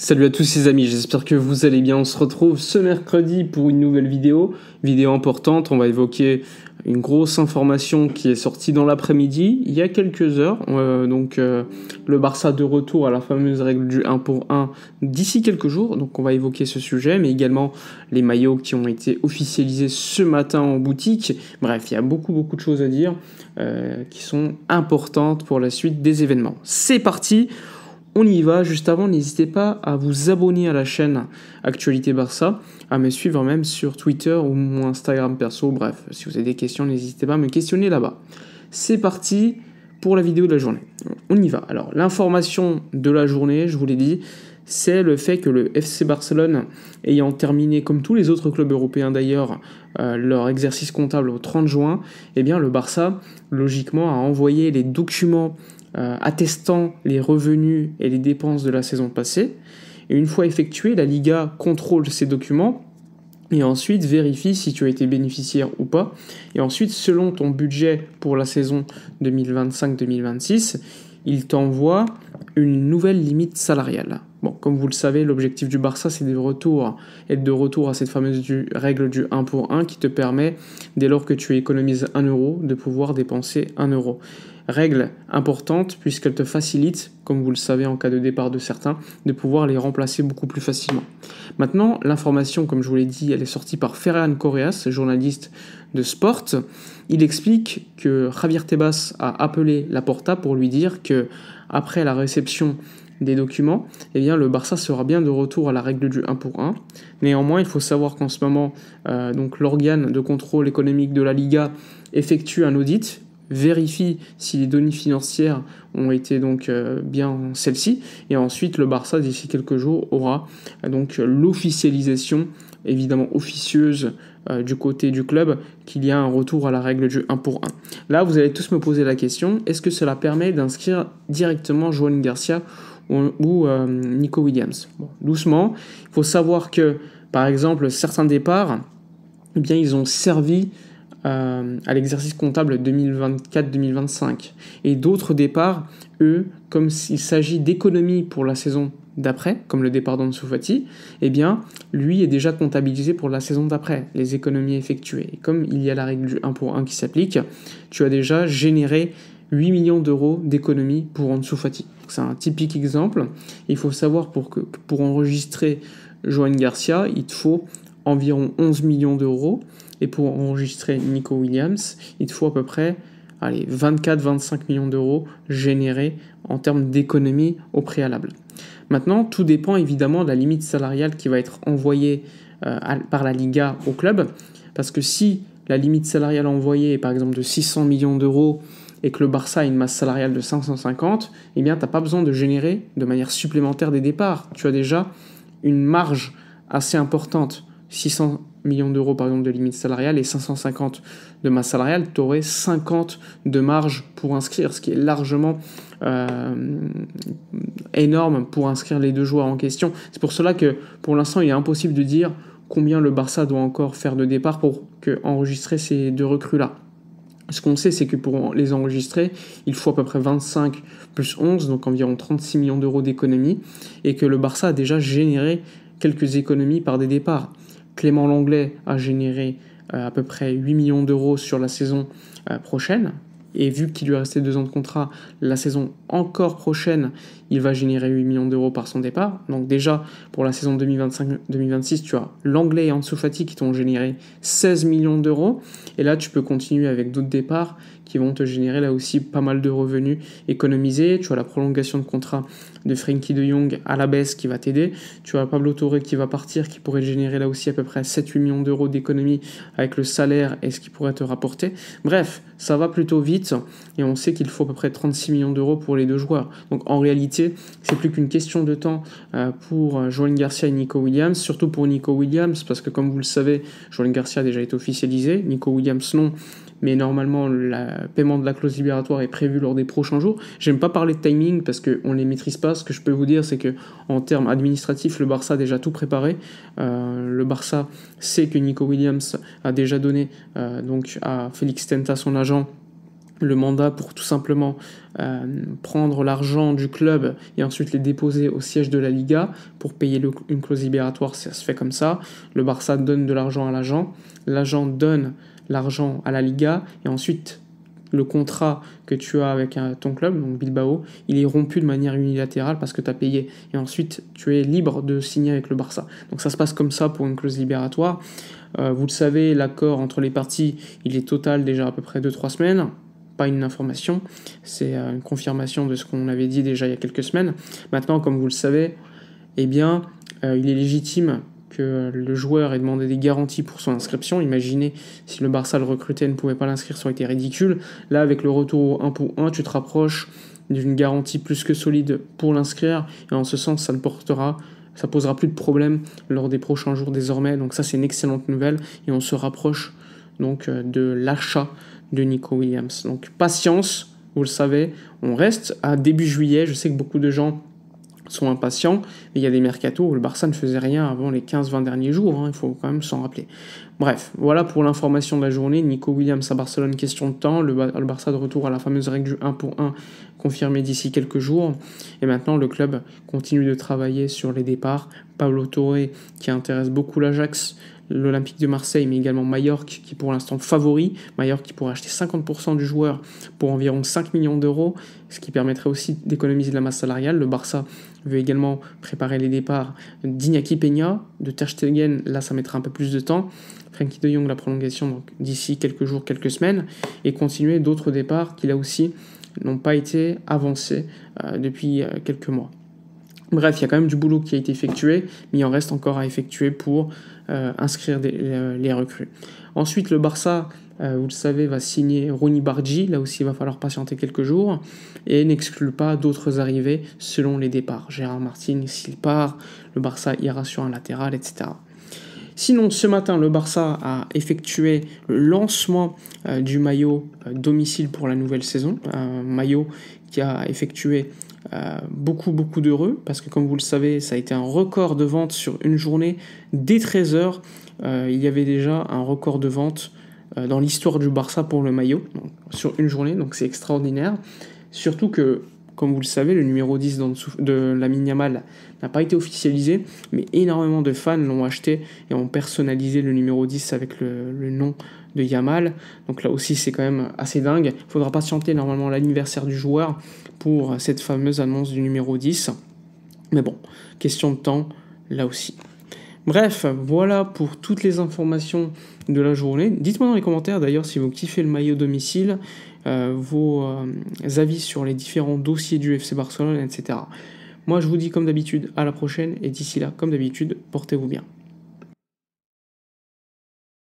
Salut à tous les amis, j'espère que vous allez bien. On se retrouve ce mercredi pour une nouvelle vidéo importante. On va évoquer une grosse information qui est sortie dans l'après-midi, il y a quelques heures. Le Barça de retour à la fameuse règle du 1 pour 1 d'ici quelques jours. Donc on va évoquer ce sujet, mais également les maillots qui ont été officialisés ce matin en boutique. Bref, il y a beaucoup de choses à dire qui sont importantes pour la suite des événements. C'est parti! On y va. Juste avant, n'hésitez pas à vous abonner à la chaîne Actualité Barça, à me suivre même sur Twitter ou mon Instagram perso. Bref, si vous avez des questions, n'hésitez pas à me questionner là-bas. C'est parti pour la vidéo de la journée. On y va. Alors, l'information de la journée, je vous l'ai dit, c'est le fait que le FC Barcelone, ayant terminé, comme tous les autres clubs européens d'ailleurs, leur exercice comptable au 30 juin, eh bien, le Barça, logiquement, a envoyé les documents attestant les revenus et les dépenses de la saison passée. Et une fois effectué, la Liga contrôle ces documents et ensuite vérifie si tu as été bénéficiaire ou pas. Et ensuite, selon ton budget pour la saison 2025-2026, il t'envoie une nouvelle limite salariale. Bon, comme vous le savez, l'objectif du Barça, c'est être de retour à cette fameuse règle du 1 pour 1 qui te permet, dès lors que tu économises 1 euro, de pouvoir dépenser 1 euro. Règle importante puisqu'elle te facilite, comme vous le savez en cas de départ de certains, de pouvoir les remplacer beaucoup plus facilement. Maintenant, l'information, comme je vous l'ai dit, elle est sortie par Ferran Correas, journaliste de Sport. Il explique que Javier Tebas a appelé Laporta pour lui dire que après la réception des documents, eh bien, le Barça sera bien de retour à la règle du 1 pour 1. Néanmoins, il faut savoir qu'en ce moment, l'organe de contrôle économique de la Liga effectue un audit, vérifie si les données financières ont été bien celles-ci, et ensuite le Barça d'ici quelques jours aura l'officialisation évidemment officieuse du côté du club qu'il y a un retour à la règle du 1 pour 1. Là, vous allez tous me poser la question, est-ce que cela permet d'inscrire directement Joan Garcia ou Nico Williams? Bon, doucement, il faut savoir que par exemple certains départs, eh bien, ils ont servi à l'exercice comptable 2024-2025. Et d'autres départs, eux, comme s'il s'agit d'économies pour la saison d'après, comme le départ d'Ansu Fati, eh bien, lui est déjà comptabilisé pour la saison d'après, les économies effectuées. Et comme il y a la règle du 1 pour 1 qui s'applique, tu as déjà généré 8 millions d'euros d'économies pour Ansu Fati. C'est un typique exemple. Il faut savoir pour enregistrer Joan Garcia, il te faut environ 11 millions d'euros. Et pour enregistrer Nico Williams, il te faut à peu près 24-25 millions d'euros générés en termes d'économie au préalable. Maintenant, tout dépend évidemment de la limite salariale qui va être envoyée par la Liga au club. Parce que si la limite salariale envoyée est par exemple de 600 millions d'euros et que le Barça a une masse salariale de 550, eh bien, tu n'as pas besoin de générer de manière supplémentaire des départs. Tu as déjà une marge assez importante. 600 millions d'euros par exemple de limite salariale et 550 de masse salariale, tu aurais 50 de marge pour inscrire, ce qui est largement énorme pour inscrire les deux joueurs en question. C'est pour cela que pour l'instant il est impossible de dire combien le Barça doit encore faire de départ pour enregistrer ces deux recrues-là. Ce qu'on sait, c'est que pour les enregistrer, il faut à peu près 25 plus 11, donc environ 36 millions d'euros d'économies, et que le Barça a déjà généré quelques économies par des départs. Clément Lenglet a généré à peu près 8 millions d'euros sur la saison prochaine. Et vu qu'il lui restait 2 ans de contrat, la saison encore prochaine, il va générer 8 millions d'euros par son départ. Donc déjà, pour la saison 2025-2026, tu as Lenglet et Ansu Fati qui t'ont généré 16 millions d'euros. Et là, tu peux continuer avec d'autres départs qui vont te générer là aussi pas mal de revenus économisés. Tu as la prolongation de contrat de Frenkie de Jong à la baisse qui va t'aider. Tu as Pablo Torre qui va partir, qui pourrait générer là aussi à peu près 7-8 millions d'euros d'économie avec le salaire et ce qui pourrait te rapporter. Bref, ça va plutôt vite et on sait qu'il faut à peu près 36 millions d'euros pour les deux joueurs. Donc en réalité, c'est plus qu'une question de temps pour Joan Garcia et Nico Williams, surtout pour Nico Williams parce que comme vous le savez, Joan Garcia a déjà été officialisé, Nico Williams non. Mais normalement, le paiement de la clause libératoire est prévu lors des prochains jours. J'aime pas parler de timing parce qu'on ne les maîtrise pas. Ce que je peux vous dire, c'est que en termes administratifs, le Barça a déjà tout préparé. Le Barça sait que Nico Williams a déjà donné à Félix Tenta, son agent, le mandat pour tout simplement prendre l'argent du club et ensuite les déposer au siège de la Liga pour payer une clause libératoire, ça se fait comme ça. Le Barça donne de l'argent à l'agent donne l'argent à la Liga, et ensuite le contrat que tu as avec ton club, donc Bilbao, il est rompu de manière unilatérale parce que tu as payé. Et ensuite, tu es libre de signer avec le Barça. Donc ça se passe comme ça pour une clause libératoire. Vous le savez, l'accord entre les parties, il est total déjà à peu près 2-3 semaines. Pas une information, c'est une confirmation de ce qu'on avait dit déjà il y a quelques semaines. Maintenant, comme vous le savez, eh bien, il est légitime que le joueur ait demandé des garanties pour son inscription. Imaginez si le Barça le recrutait et ne pouvait pas l'inscrire, ça aurait été ridicule. Là, avec le retour au 1 pour 1, tu te rapproches d'une garantie plus que solide pour l'inscrire, et en ce sens, ça posera plus de problèmes lors des prochains jours désormais. Donc ça, c'est une excellente nouvelle, et on se rapproche donc de l'achat de Nico Williams. Donc patience, vous le savez, on reste à début juillet. Je sais que beaucoup de gens sont impatients, mais il y a des mercatos où le Barça ne faisait rien avant les 15-20 derniers jours, il faut quand même s'en rappeler. Bref, voilà pour l'information de la journée. Nico Williams à Barcelone, question de temps. Le Barça de retour à la fameuse règle du 1 pour 1, confirmée d'ici quelques jours. Et maintenant, le club continue de travailler sur les départs. Pablo Torre, qui intéresse beaucoup l'Ajax, l'Olympique de Marseille, mais également Mallorca, qui est pour l'instant favori. Mallorca qui pourrait acheter 50% du joueur pour environ 5 millions d'euros, ce qui permettrait aussi d'économiser de la masse salariale. Le Barça veut également préparer les départs d'Iñaki Peña, de Ter Stegen, là ça mettra un peu plus de temps. Frenkie de Jong, la prolongation donc d'ici quelques jours, quelques semaines, et continuer d'autres départs qui là aussi n'ont pas été avancés depuis quelques mois. Bref, il y a quand même du boulot qui a été effectué, mais il en reste encore à effectuer pour inscrire les recrues. Ensuite, le Barça, vous le savez, va signer Ronny Bargi. Là aussi, il va falloir patienter quelques jours, et n'exclut pas d'autres arrivées selon les départs. Gérard Martin, s'il part, le Barça ira sur un latéral, etc. Sinon, ce matin, le Barça a effectué le lancement du maillot domicile pour la nouvelle saison. Un maillot qui a effectué beaucoup d'heureux, parce que comme vous le savez, ça a été un record de vente sur une journée. Dès 13h, il y avait déjà un record de vente dans l'histoire du Barça pour le maillot, donc, sur une journée, donc c'est extraordinaire. Surtout que, comme vous le savez, le numéro 10 de Lamine Yamal n'a pas été officialisé, mais énormément de fans l'ont acheté et ont personnalisé le numéro 10 avec le nom de Yamal. Donc là aussi, c'est quand même assez dingue. Il faudra patienter normalement l'anniversaire du joueur pour cette fameuse annonce du numéro 10. Mais bon, question de temps, là aussi. Bref, voilà pour toutes les informations de la journée. Dites-moi dans les commentaires d'ailleurs si vous kiffez le maillot domicile, vos avis sur les différents dossiers du FC Barcelone, etc. Moi je vous dis comme d'habitude à la prochaine, et d'ici là, comme d'habitude, portez-vous bien.